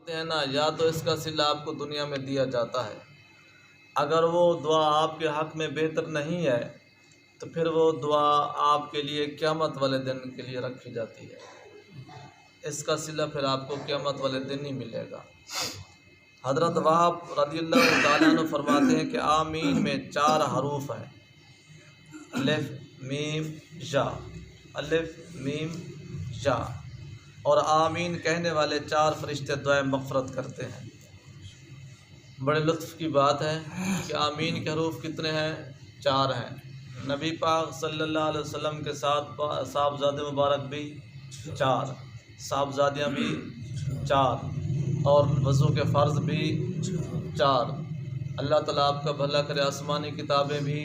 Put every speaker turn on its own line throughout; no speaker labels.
ہیں نا، یا تو اس کا صلہ آپ کو دنیا میں دیا جاتا ہے، اگر وہ دعا آپ کے حق میں بہتر نہیں ہے تو پھر وہ دعا آپ کے لیے قیامت والے دن کے لیے رکھی جاتی ہے، اس کا صلہ پھر آپ کو قیامت والے دن ہی ملے گا۔ حضرت وہاب رضی اللہ تعالیٰ عنہ فرماتے ہیں کہ آمین میں 4 حروف ہیں، الف میم یا، الف میم یا، اور آمین کہنے والے 4 فرشتے دعائے مغفرت کرتے ہیں۔ بڑے لطف کی بات ہے کہ آمین کے حروف کتنے ہیں؟ 4 ہیں۔ نبی پاک صلی اللہ علیہ وسلم کے ساتھ صاحبزادے مبارک بھی 4، صاحبزادیاں بھی 4، اور وضو کے فرض بھی 4۔ اللہ تعالیٰ آپ کا بھلا کرے، آسمانی کتابیں بھی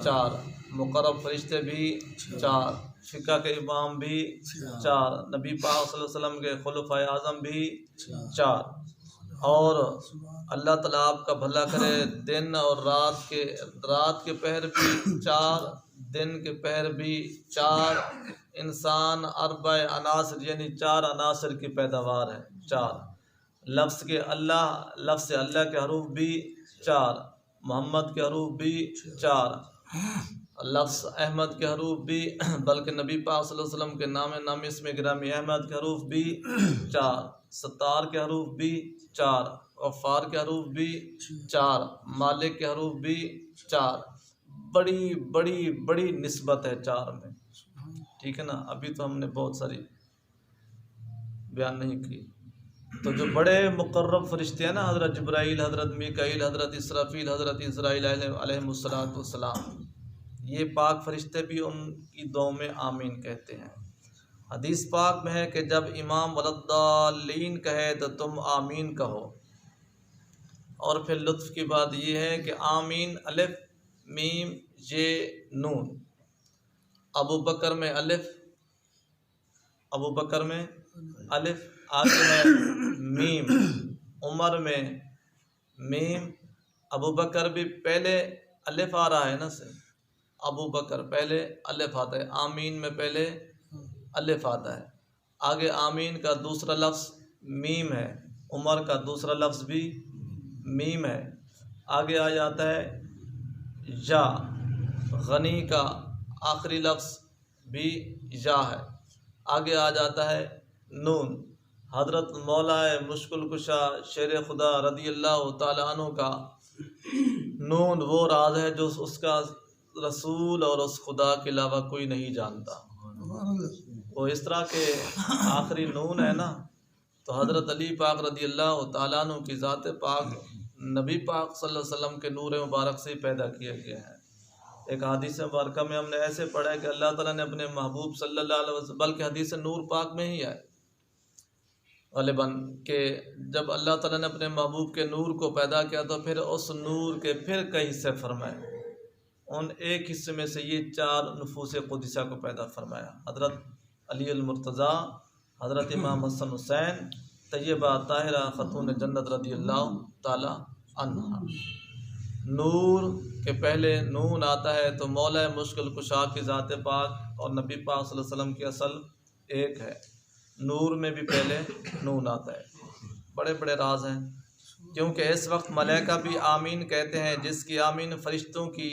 4، مقرب فرشتے بھی 4، فقہ کے امام بھی 4، نبی پاک صلی اللہ علیہ وسلم کے خلفائے اعظم بھی 4، اور اللہ تعالیٰ آپ کا بھلا کرے، دن اور رات کے پہر بھی 4، دن کے پہر بھی 4، انسان 4 عناصر یعنی 4 عناصر کی پیداوار ہے 4، لفظ اللہ کے حروف بھی 4، محمد کے حروف بھی 4، لفظ احمد کے حروف بھی، بلکہ نبی پاک صلی اللہ علیہ وسلم کے نام اسم گرامی احمد کے حروف بھی 4، ستار کے حروف بھی 4، غفار کے حروف بھی 4، مالک کے حروف بھی 4۔ بڑی بڑی بڑی نسبت ہے 4 میں، ٹھیک ہے نا؟ ابھی تو ہم نے بہت ساری بیان نہیں کی۔ تو جو بڑے مقرب فرشتے ہیں نا، حضرت جبرائیل، حضرت میکائیل، حضرت اسرافیل، حضرت عزرائیل علیہم السلام، یہ پاک فرشتے بھی ان کی دعاؤں میں آمین کہتے ہیں۔ حدیث پاک میں ہے کہ جب امام ولدالین کہے تو تم آمین کہو۔ اور پھر لطف کی بات یہ ہے کہ آمین الف میم یہ نون، ابو بکر میں الف، آگے ہے میم، عمر میں میم، ابو بکر بھی پہلے الف آ رہا ہے نا سے، ابو بکر پہلے الف آتا ہے، آمین میں پہلے الف آتا ہے، آگے آمین کا دوسرا لفظ میم ہے، عمر کا دوسرا لفظ بھی میم ہے، آگے آ جاتا ہے یا، غنی کا آخری لفظ بھی یا ہے، آگے آ جاتا ہے نون۔ حضرت مولا مشکل کشا شیر خدا رضی اللہ تعالیٰ عنہ کا نون وہ راز ہے جو اس کا رسول اور اس خدا کے علاوہ کوئی نہیں جانتا۔ وہ اس طرح کے آخری نون ہے نا، تو حضرت علی پاک رضی اللہ تعالیٰ عنہ کی ذات پاک نبی پاک صلی اللہ علیہ وسلم کے نور مبارک سے پیدا کیا گیا ہے۔ ایک حدیث مبارکہ میں ہم نے ایسے پڑھا ہے کہ اللہ تعالیٰ نے اپنے محبوب صلی اللہ علیہ وسلم، بلکہ حدیث نور پاک میں ہی ہے غالباً، کہ جب اللہ تعالیٰ نے اپنے محبوب کے نور کو پیدا کیا تو پھر اس نور کے پھر کئی حصے فرمائے، ان ایک حصے میں سے یہ 4 نفوس قدسہ کو پیدا فرمایا، حضرت علی المرتضیٰ، حضرت امام حسن حسین، طیبہ طاہرہ خاتون جنت رضی اللہ تعالی عنہا۔ نور کے پہلے نون آتا ہے تو مولا مشکل کشا کی ذات پاک اور نبی پاک صلی اللہ علیہ وسلم کی اصل ایک ہے، نور میں بھی پہلے نون آتا ہے۔ بڑے بڑے راز ہیں، کیونکہ اس وقت ملائکہ بھی آمین کہتے ہیں، جس کی آمین فرشتوں کی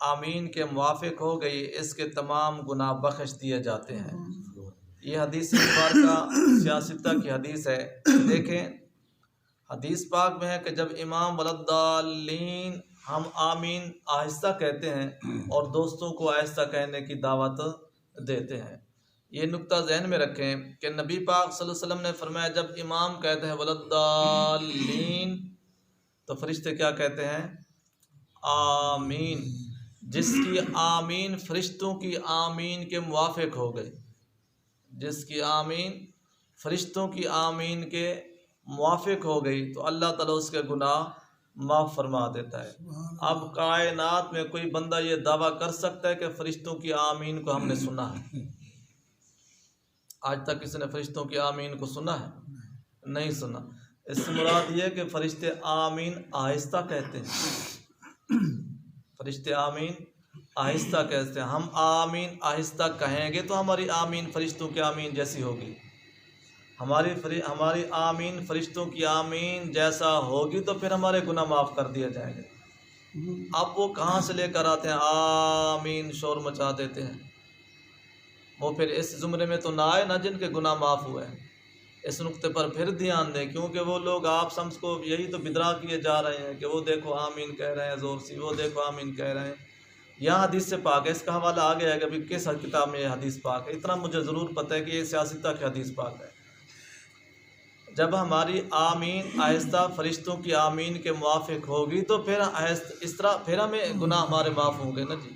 آمین کے موافق ہو گئی اس کے تمام گناہ بخش دیے جاتے ہیں۔ یہ حدیث مبارکہ سیاستہ کی حدیث ہے۔ دیکھیں حدیث پاک میں ہے کہ جب امام ولدالین ہم آمین آہستہ کہتے ہیں اور دوستوں کو آہستہ کہنے کی دعوت دیتے ہیں۔ یہ نقطہ ذہن میں رکھیں کہ نبی پاک صلی اللہ علیہ وسلم نے فرمایا جب امام کہتے ہیں ولدالین تو فرشتے کیا کہتے ہیں؟ آمین، جس کی آمین فرشتوں کی آمین کے موافق ہو گئی، جس کی آمین فرشتوں کی آمین کے موافق ہو گئی تو اللہ تعالیٰ اس کے گناہ معاف فرما دیتا ہے۔ اب کائنات میں کوئی بندہ یہ دعویٰ کر سکتا ہے کہ فرشتوں کی آمین کو ہم نے سنا ہے؟ آج تک کسی نے فرشتوں کی آمین کو سنا ہے؟ نہیں سنا۔ اس سے مراد یہ ہے کہ فرشتے آمین آہستہ کہتے ہیں، فرشتے آمین آہستہ کہتے ہیں۔ ہم آمین آہستہ کہیں گے تو ہماری آمین فرشتوں کی آمین جیسی ہوگی؟ ہماری آمین فرشتوں کی آمین جیسا ہوگی تو پھر ہمارے گناہ معاف کر دیے جائیں گے۔ اب وہ کہاں سے لے کر آتے ہیں آمین شور مچا دیتے ہیں، وہ پھر اس زمرے میں تو نہ آئے نا جن کے گناہ معاف ہوئے ہیں۔ اس نقطے پر پھر دھیان دیں، کیونکہ وہ لوگ آپ سمجھ کو یہی تو بدرا کیے جا رہے ہیں کہ وہ دیکھو آمین کہہ رہے ہیں زور سی، وہ دیکھو آمین کہہ رہے ہیں۔ یہاں حدیث سے پاک ہے، اس کا حوالہ آ گیا ہے کہ ابھی کس کتاب میں یہ حدیث پاک ہے۔ اتنا مجھے ضرور پتہ ہے کہ یہ سیاستہ کی حدیث پاک ہے۔ جب ہماری آمین آہستہ فرشتوں کی آمین کے موافق ہوگی تو پھر اس طرح پھر ہمیں گناہ ہمارے معاف ہوں گے نا جی۔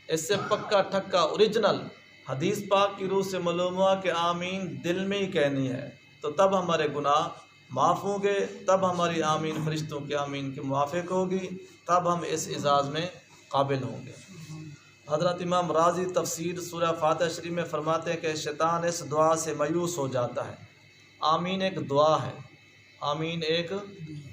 اس سے پکا ٹھکا اوریجنل حدیث پاک کی روح سے معلوم ہوا کہ آمین دل میں ہی کہنی ہے، تو تب ہمارے گناہ معاف ہوں گے، تب ہماری آمین فرشتوں کی آمین کے موافق ہوگی، تب ہم اس اعزاز میں قابل ہوں گے۔ حضرت امام راضی تفسیر سورہ فاتحہ شریف میں فرماتے ہیں کہ شیطان اس دعا سے مایوس ہو جاتا ہے۔ آمین ایک دعا ہے، آمین ایک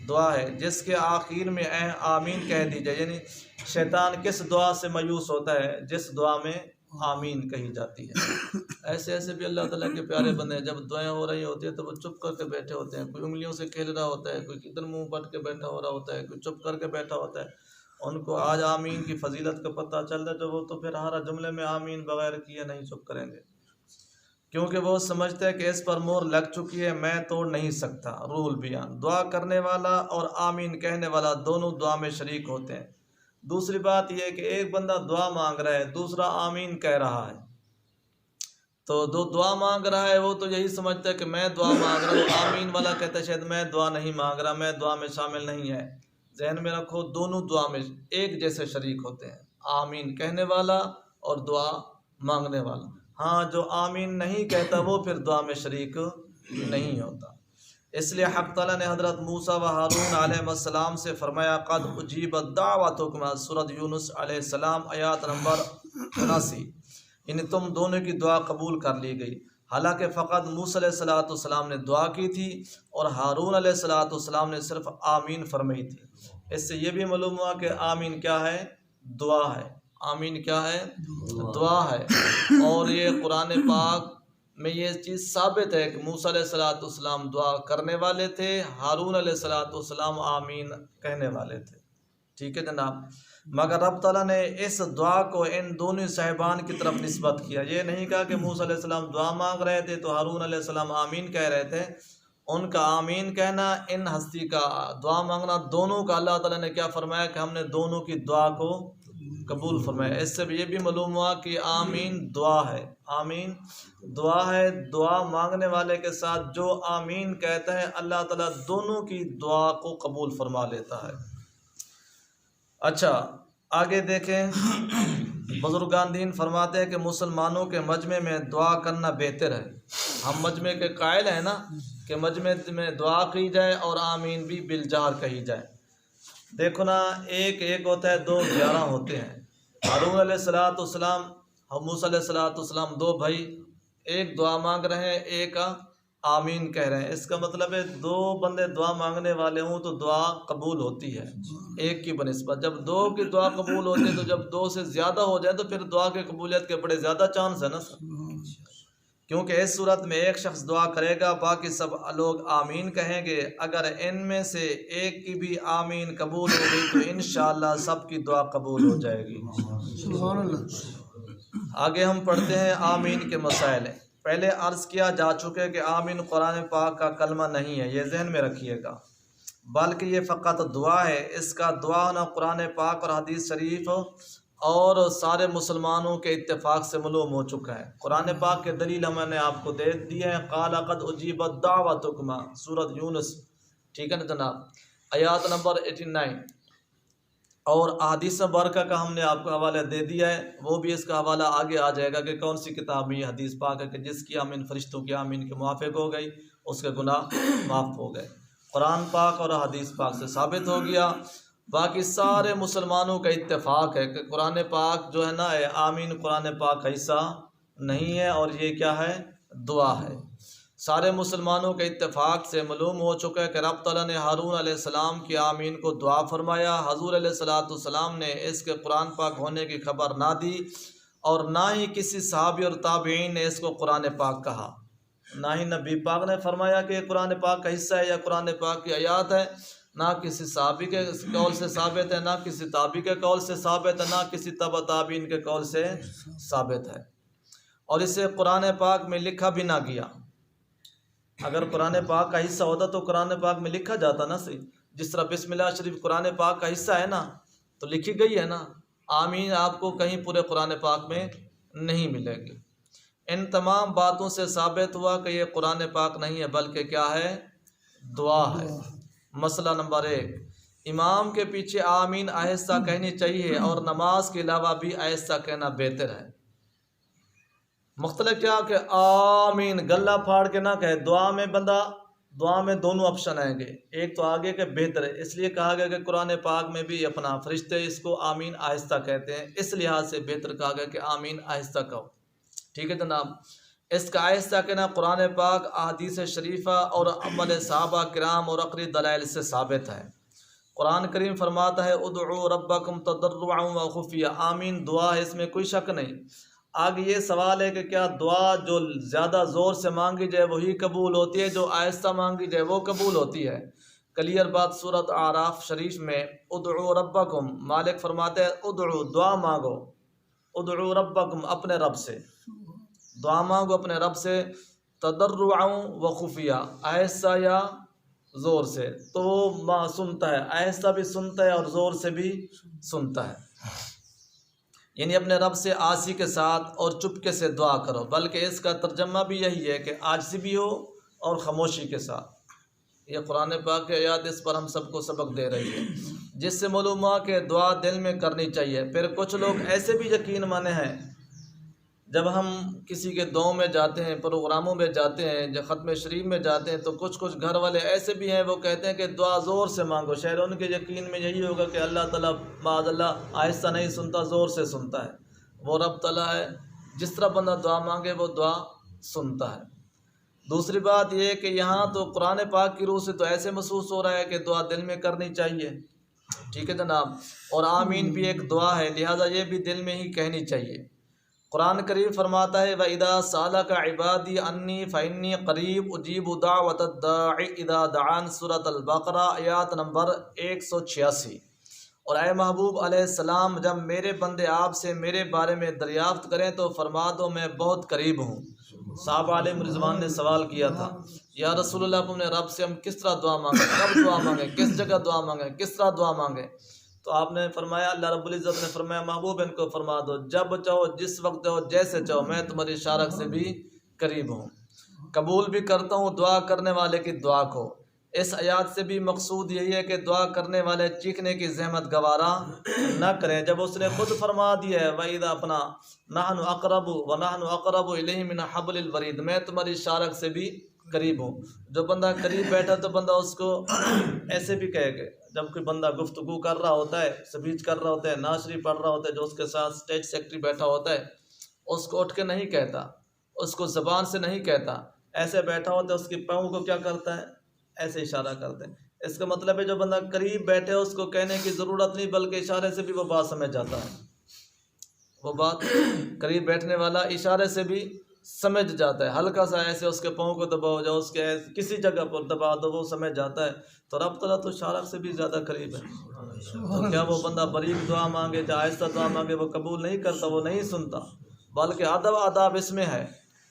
دعا ہے جس کے آخر میں آمین کہہ دی جائے، یعنی شیطان کس دعا سے مایوس ہوتا ہے؟ جس دعا میں آمین کہی جاتی ہے۔ ایسے ایسے بھی اللہ تعالیٰ کے پیارے بندے ہیں، جب دعائیں ہو رہی ہوتی ہیں تو وہ چپ کر کے بیٹھے ہوتے ہیں، کوئی انگلیوں سے کھیل رہا ہوتا ہے، کوئی کدھر منہ پٹ کے بیٹھا ہو رہا ہوتا ہے، کوئی چپ کر کے بیٹھا ہوتا ہے۔ ان کو آج آمین کی فضیلت کا پتہ چل رہا ہے تو وہ تو پھر ہر جملے میں آمین بغیر کیے نہیں چپ کریں گے، کیونکہ وہ سمجھتے ہیں کہ اس پر مہر لگ چکی ہے، میں توڑ نہیں سکتا۔ روح البیان، دعا کرنے والا اور آمین کہنے والا دونوں دعا میں شریک ہوتے ہیں۔ دوسری بات یہ ہے کہ ایک بندہ دعا مانگ رہا ہے، دوسرا آمین کہہ رہا ہے، تو جو دعا مانگ رہا ہے وہ تو یہی سمجھتا ہے کہ میں دعا مانگ رہا ہوں، آمین والا کہتا ہے شاید میں دعا نہیں مانگ رہا، میں دعا میں شامل نہیں ہے۔ ذہن میں رکھو دونوں دعا میں ایک جیسے شریک ہوتے ہیں، آمین کہنے والا اور دعا مانگنے والا۔ ہاں جو آمین نہیں کہتا وہ پھر دعا میں شریک نہیں ہوتا۔ اس لیے حق تعالیٰ نے حضرت موسیٰ و ہارون علیہ السلام سے فرمایا قد اجیبت دعوتکما، سورۃ یونس علیہ السلام آیات نمبر 79، یعنی تم دونوں کی دعا قبول کر لی گئی۔ حالانکہ فقط موسیٰ علیہ السلام نے دعا کی تھی اور ہارون علیہ السلام نے صرف آمین فرمائی تھی۔ اس سے یہ بھی معلوم ہوا کہ آمین کیا ہے؟ دعا ہے۔ آمین کیا ہے؟ دعا ہے۔ اور یہ قرآن پاک میں یہ چیز ثابت ہے کہ موسیٰ علیہ السلام دعا کرنے والے تھے، ہارون علیہ السلام آمین کہنے والے تھے۔ ٹھیک ہے جناب، مگر رب تعالیٰ نے اس دعا کو ان دونوں صاحبان کی طرف نسبت کیا۔ یہ نہیں کہا کہ موسیٰ علیہ السلام دعا مانگ رہے تھے تو ہارون علیہ السلام آمین کہہ رہے تھے۔ ان کا آمین کہنا، ان ہستی کا دعا مانگنا، دونوں کا اللہ تعالیٰ نے کیا فرمایا کہ ہم نے دونوں کی دعا کو قبول فرمایا۔ اس سے بھی یہ بھی معلوم ہوا کہ آمین دعا ہے، آمین دعا ہے۔ دعا مانگنے والے کے ساتھ جو آمین کہتا ہے اللہ تعالیٰ دونوں کی دعا کو قبول فرما لیتا ہے۔ اچھا آگے دیکھیں، بزرگان دین فرماتے ہیں کہ مسلمانوں کے مجمع میں دعا کرنا بہتر ہے۔ ہم مجمع کے قائل ہیں نا کہ مجمع میں دعا کی جائے اور آمین بھی بالجہر کہی جائے۔ دیکھو نا، ایک ہوتا ہے، دو 11 ہوتے ہیں۔ ہارون علیہ السلام اور موسیٰ علیہ السلام دو بھائی، ایک دعا مانگ رہے ہیں، ایک آمین کہہ رہے ہیں۔ اس کا مطلب ہے دو بندے دعا مانگنے والے ہوں تو دعا قبول ہوتی ہے ایک کی بنسبت۔ جب دو کی دعا قبول ہوتی ہے تو جب دو سے زیادہ ہو جائے تو پھر دعا کے قبولیت کے بڑے زیادہ چانس ہیں نا سر، کیونکہ اس صورت میں ایک شخص دعا کرے گا، باقی سب لوگ آمین کہیں گے۔ اگر ان میں سے ایک کی بھی آمین قبول ہو گئی تو انشاءاللہ سب کی دعا قبول ہو جائے گی۔
سبحان اللہ۔
آگے ہم پڑھتے ہیں آمین کے مسائل۔ پہلے عرض کیا جا چکے کہ آمین قرآن پاک کا کلمہ نہیں ہے، یہ ذہن میں رکھیے گا، بلکہ یہ فقط دعا ہے۔ اس کا دعا ہونا قرآن پاک اور حدیث شریف اور سارے مسلمانوں کے اتفاق سے معلوم ہو چکا ہے۔ قرآن پاک کے دلیل ہم نے آپ کو دے دی ہے، قال قد اجیبت دعوتکما، سورۃ یونس، ٹھیک ہے نا جناب، آیات نمبر 89۔ اور احادیث مبارکہ کا ہم نے آپ کو حوالہ دے دیا ہے، وہ بھی اس کا حوالہ آگے آ جائے گا کہ کون سی کتاب میں یہ حدیث پاک ہے کہ جس کی آمین فرشتوں کی آمین کے موافق ہو گئی اس کے گناہ معاف ہو گئے۔ قرآن پاک اور حدیث پاک سے ثابت ہو گیا۔ باقی سارے مسلمانوں کا اتفاق ہے کہ قرآن پاک جو ہے نا، آمین قرآن پاک کا حصہ نہیں ہے اور یہ کیا ہے؟ دعا ہے۔ سارے مسلمانوں کے اتفاق سے معلوم ہو چکا ہے کہ رب تعالیٰ نے ہارون علیہ السلام کی آمین کو دعا فرمایا۔ حضور علیہ السلام نے اس کے قرآن پاک ہونے کی خبر نہ دی اور نہ ہی کسی صحابی اور تابعین نے اس کو قرآن پاک کہا۔ نہ ہی نبی پاک نے فرمایا کہ یہ قرآن پاک کا حصہ ہے یا قرآن پاک کی آیات ہے، نہ کسی صحابی کے قول سے ثابت ہے، نہ کسی تابعی کے قول سے ثابت ہے، نہ کسی تبع تابعین کے قول سے ثابت ہے، اور اسے قرآن پاک میں لکھا بھی نہ گیا۔ اگر قرآن پاک کا حصہ ہوتا تو قرآن پاک میں لکھا جاتا نا صحیح، جس طرح بسم اللہ شریف قرآن پاک کا حصہ ہے نا تو لکھی گئی ہے نا۔ آمین آپ کو کہیں پورے قرآن پاک میں نہیں ملے گی۔ ان تمام باتوں سے ثابت ہوا کہ یہ قرآن پاک نہیں ہے بلکہ کیا ہے؟ دعا ہے۔ مسئلہ نمبر 1، امام کے پیچھے آمین آہستہ کہنی چاہیے اور نماز کے علاوہ بھی آہستہ کہنا بہتر ہے۔ مختلف کیا کہ آمین گلہ پھاڑ کے نہ کہے، دعا میں دونوں آپشن آئیں گے، ایک تو آگے کہ بہتر ہے، اس لیے کہا گیا کہ قرآن پاک میں بھی اپنا فرشتے اس کو آمین آہستہ کہتے ہیں، اس لحاظ سے بہتر کہا گیا کہ آمین آہستہ کہو۔ ٹھیک ہے جناب، اس کا آہستہ کہنا قرآن پاک، احادیث شریفہ اور عمل صحابہ کرام اور عقلی دلائل سے ثابت ہے۔ قرآن کریم فرماتا ہے ادعوا ربکم تضرعا وخفیہ، آمین دعا ہے، اس میں کوئی شک نہیں۔ آگے یہ سوال ہے کہ کیا دعا جو زیادہ زور سے مانگی جائے وہی قبول ہوتی ہے، جو آہستہ مانگی جائے وہ قبول ہوتی ہے؟ کلیئر بات سورۃ اعراف شریف میں ادعوا ربکم، مالک فرماتے ہیں ادعوا دعا مانگو، ادعوا ربکم اپنے رب سے، دعا مانگو اپنے رب سے، تضرعا و خفیہ آہستہ یا زور سے، تو وہ سنتا ہے، آہستہ بھی سنتا ہے اور زور سے بھی سنتا ہے۔ یعنی اپنے رب سے آسی کے ساتھ اور چپکے سے دعا کرو، بلکہ اس کا ترجمہ بھی یہی ہے کہ عاجزی بھی ہو اور خاموشی کے ساتھ۔ یہ قرآن پاک کی آیات اس پر ہم سب کو سبق دے رہی ہے، جس سے معلوم ہوا کہ دعا دل میں کرنی چاہیے۔ پھر کچھ لوگ ایسے بھی یقین مانے ہیں، جب ہم کسی کے دعاؤں میں جاتے ہیں، پروگراموں میں جاتے ہیں، جب ختم شریف میں جاتے ہیں تو کچھ گھر والے ایسے بھی ہیں، وہ کہتے ہیں کہ دعا زور سے مانگو، شاید ان کے یقین میں یہی ہوگا کہ اللہ تعالیٰ معاذ اللہ آہستہ نہیں سنتا، زور سے سنتا ہے۔ وہ رب تعالیٰ ہے، جس طرح بندہ دعا مانگے وہ دعا سنتا ہے۔ دوسری بات یہ کہ یہاں تو قرآن پاک کی روح سے تو ایسے محسوس ہو رہا ہے کہ دعا دل میں کرنی چاہیے، ٹھیک ہے جناب، اور آمین بھی ایک دعا ہے، لہٰذا یہ بھی دل میں ہی کہنی چاہیے۔ قرآن کریم فرماتا ہے وَإِذَا سَأَلَكَ عِبَادِي عَنِّي فَإِنِّي قَرِيبٌ أُجِيبُ دَعْوَةَ الدَّاعِ إِذَا دَعَانِ سورۃ البقرہ آیات نمبر 186۔ اور اے محبوب علیہ السلام، جب میرے بندے آپ سے میرے بارے میں دریافت کریں تو فرما دو میں بہت قریب ہوں۔ صحابہ علیہ رضوان نے سوال کیا تھا یا رسول اللہ اپنے رب سے ہم کس طرح دعا مانگیں، کب دعا مانگیں، کس جگہ دعا مانگیں، کس طرح دعا مانگیں؟ تو آپ نے فرمایا، اللہ رب العزت نے فرمایا محبوب ان کو فرما دو جب چاہو، جس وقت چاہو، جیسے چاہو، میں تمہاری شارک سے بھی قریب ہوں، قبول بھی کرتا ہوں دعا کرنے والے کی دعا کو۔ اس آیات سے بھی مقصود یہی ہے کہ دعا کرنے والے چیخنے کی زحمت گوارا نہ کریں، جب اس نے خود فرما دیا ہے وَإِذَا اپنا نَحْنُ أَقْرَبُ وَنَحْنُ أَقْرَبُ إِلَيْهِ مِنْ حَبْلِ الْوَرِيدِ، میں تمہاری شارک سے بھی قریب ہوں۔ جو بندہ قریب بیٹھا تو بندہ اس کو ایسے بھی کہے گا، جب کوئی بندہ گفتگو کر رہا ہوتا ہے، اسپیچ کر رہا ہوتا ہے، نعت شریف پڑھ رہا ہوتا ہے، جو اس کے ساتھ اسٹیج سیکرٹری بیٹھا ہوتا ہے اس کو اٹھ کے نہیں کہتا، اس کو زبان سے نہیں کہتا، ایسے بیٹھا ہوتا ہے، اس کے پاؤں کو کیا کرتا ہے، ایسے اشارہ کرتے ہیں۔ اس کا مطلب ہے جو بندہ قریب بیٹھے اس کو کہنے کی ضرورت نہیں، بلکہ اشارے سے بھی وہ بات سمجھ جاتا ہے، وہ بات قریب بیٹھنے والا اشارے سے بھی سمجھ جاتا ہے، ہلکا سا ایسے اس کے پاؤں کو دباؤ، جاؤ اس کے کسی جگہ پر دبا دو وہ سمجھ جاتا ہے۔ تو رب تعالیٰ تو شارک سے بھی زیادہ قریب ہے، تو کیا وہ بندہ بریک دعا مانگے یا آہستہ دعا مانگے وہ قبول نہیں کرتا، وہ نہیں سنتا، بلکہ ادب آداب اس میں ہے،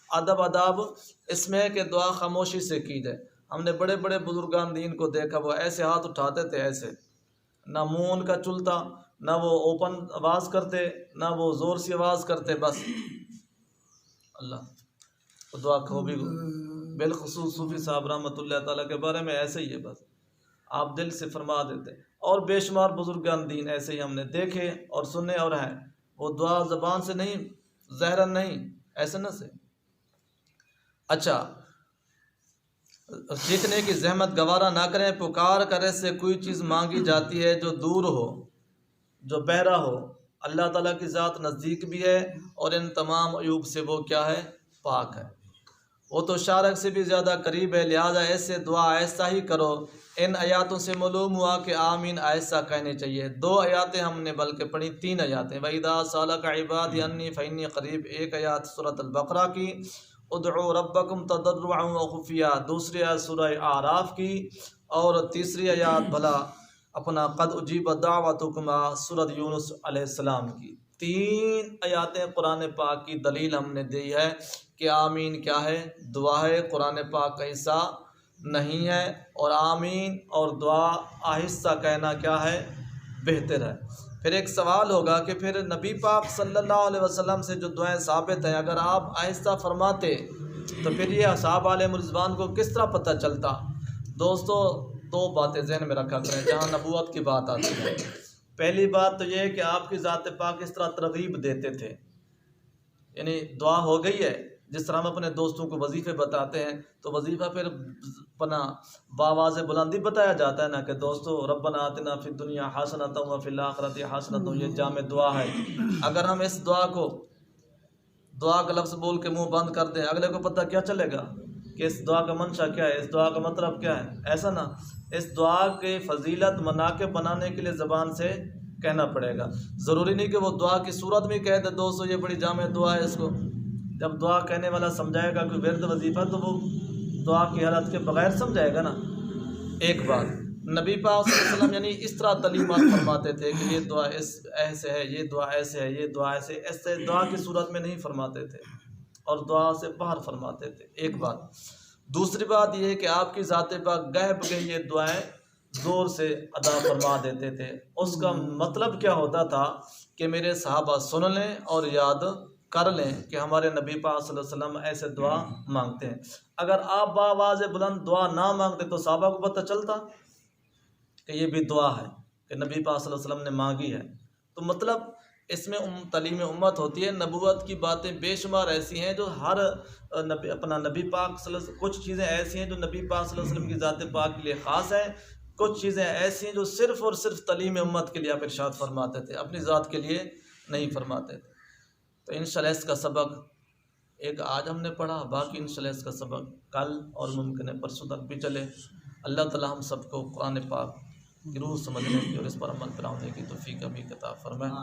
ادب آداب اس میں ہے کہ دعا خاموشی سے کی جائے۔ ہم نے بڑے بڑے بزرگان دین کو دیکھا، وہ ایسے ہاتھ اٹھاتے تھے، ایسے نہ منہ ان کا چلتا، نہ وہ اوپن آواز کرتے، نہ وہ زور سی آواز کرتے، بس اللہ دعا کو بھی بالخصوص صوفی صاحب رحمۃ اللہ تعالیٰ کے بارے میں ایسے ہی ہے، بس آپ دل سے فرما دیتے، اور بے شمار بزرگان دین ایسے ہی ہم نے دیکھے اور سنے اور ہیں، وہ دعا زبان سے نہیں، ظاہراً نہیں، ایسے نہ سے۔ اچھا، سیکھنے کی زحمت گوارا نہ کریں، پکار کرے سے کوئی چیز مانگی جاتی ہے جو دور ہو، جو بہرا ہو، اللہ تعالیٰ کی ذات نزدیک بھی ہے اور ان تمام عیوب سے وہ کیا ہے، پاک ہے، وہ تو شارک سے بھی زیادہ قریب ہے، لہٰذا ایسے دعا ایسا ہی کرو۔ ان آیاتوں سے معلوم ہوا کہ آمین ایسا کہنے چاہیے۔ 2 آیاتیں ہم نے بلکہ پڑھی، 3 آیاتیں، وَإِذَا سَأَلَكَ عِبَادِي عَنِّي فَإِنِّي قَرِيبٌ، ایک آیات سورۃ البقرہ کی، ادعوا ربکم تضرعا وخفیا، دوسری آیت سورہ اعراف کی، اور تیسری آیات بھلا اپنا قد اجیب دعوتکما سورۃ یونس علیہ السلام کی۔ 3 آیاتیں قرآن پاک کی دلیل ہم نے دی ہے کہ آمین کیا ہے؟ دعا ہے، قرآن پاک کا حصہ نہیں ہے، اور آمین اور دعا آہستہ کہنا کیا ہے؟ بہتر ہے۔ پھر ایک سوال ہوگا کہ پھر نبی پاک صلی اللہ علیہ وسلم سے جو دعائیں ثابت ہیں، اگر آپ آہستہ فرماتے تو پھر یہ اصحاب علیہم رضوان کو کس طرح پتہ چلتا؟ دوستو 2 باتیں ذہن میں رکھا کریں جہاں نبوت کی بات آتی ہے۔ پہلی بات تو یہ ہے کہ آپ کی ذات پاک اس طرح ترغیب دیتے تھے، یعنی دعا ہو گئی ہے، جس طرح ہم اپنے دوستوں کو وظیفے بتاتے ہیں تو وظیفہ پھر اپنا بآواز بلندی بتایا جاتا ہے نا کہ دوستو ربنا آتنا فی الدنیا حسنۃ وفی الآخرۃ حسنۃ، یہ جامع دعا ہے۔ اگر ہم اس دعا کا لفظ بول کے منہ بند کر دیں، اگلے کو پتہ کیا چلے گا کہ اس دعا کا منشا کیا ہے، اس دعا کا مطلب کیا ہے؟ ایسا نا، اس دعا کے فضیلت مناقب بنانے کے لیے زبان سے کہنا پڑے گا۔ ضروری نہیں کہ وہ دعا کی صورت میں کہہ دے دوستو یہ بڑی جامع دعا ہے، اس کو جب دعا کہنے والا سمجھائے گا کہ ورد وظیفہ تو وہ دعا کی حالت کے بغیر سمجھائے گا نا۔ ایک بات، نبی پاک صلی اللہ علیہ وسلم یعنی اس طرح تعلیمات فرماتے تھے کہ یہ دعا ایسے ہے، یہ دعا ایسے ہے، یہ دعا ایسے دعا کی صورت میں نہیں فرماتے تھے، اور دعا سے باہر فرماتے تھے۔ ایک بات۔ دوسری بات یہ ہے کہ آپ کی ذات پاک گہب گئی یہ دعائیں زور سے ادا فرما دیتے تھے۔ اس کا مطلب کیا ہوتا تھا کہ میرے صحابہ سن لیں اور یاد کر لیں کہ ہمارے نبی پاک صلی اللہ علیہ وسلم ایسے دعا مانگتے ہیں۔ اگر آپ بآواز بلند دعا نہ مانگتے تو صحابہ کو پتہ چلتا کہ یہ بھی دعا ہے کہ نبی پاک صلی اللہ علیہ وسلم نے مانگی ہے۔ تو مطلب اس میں تعلیم امت ہوتی ہے۔ نبوت کی باتیں بے شمار ایسی ہیں جو ہر نبی پاک صلی اللہ علیہ وسلم، کچھ چیزیں ایسی ہیں جو نبی پاک صلی اللہ علیہ وسلم کی ذات پاک کے لیے خاص ہیں، کچھ چیزیں ایسی ہیں جو صرف اور صرف تعلیم امت کے لیے آپ ارشاد فرماتے تھے، اپنی ذات کے لیے نہیں فرماتے تھے۔ تو انشاءاللہ اس کا سبق ایک آج ہم نے پڑھا، باقی انشاءاللہ اس کا سبق کل اور ممکن ہے پرسوں تک بھی چلے۔ اللہ تعالی ہم سب کو قرآن پاک کی روح سمجھنے کی اور اس پر عمل پیرا ہونے کی توفیق بھی عطا فرمائے۔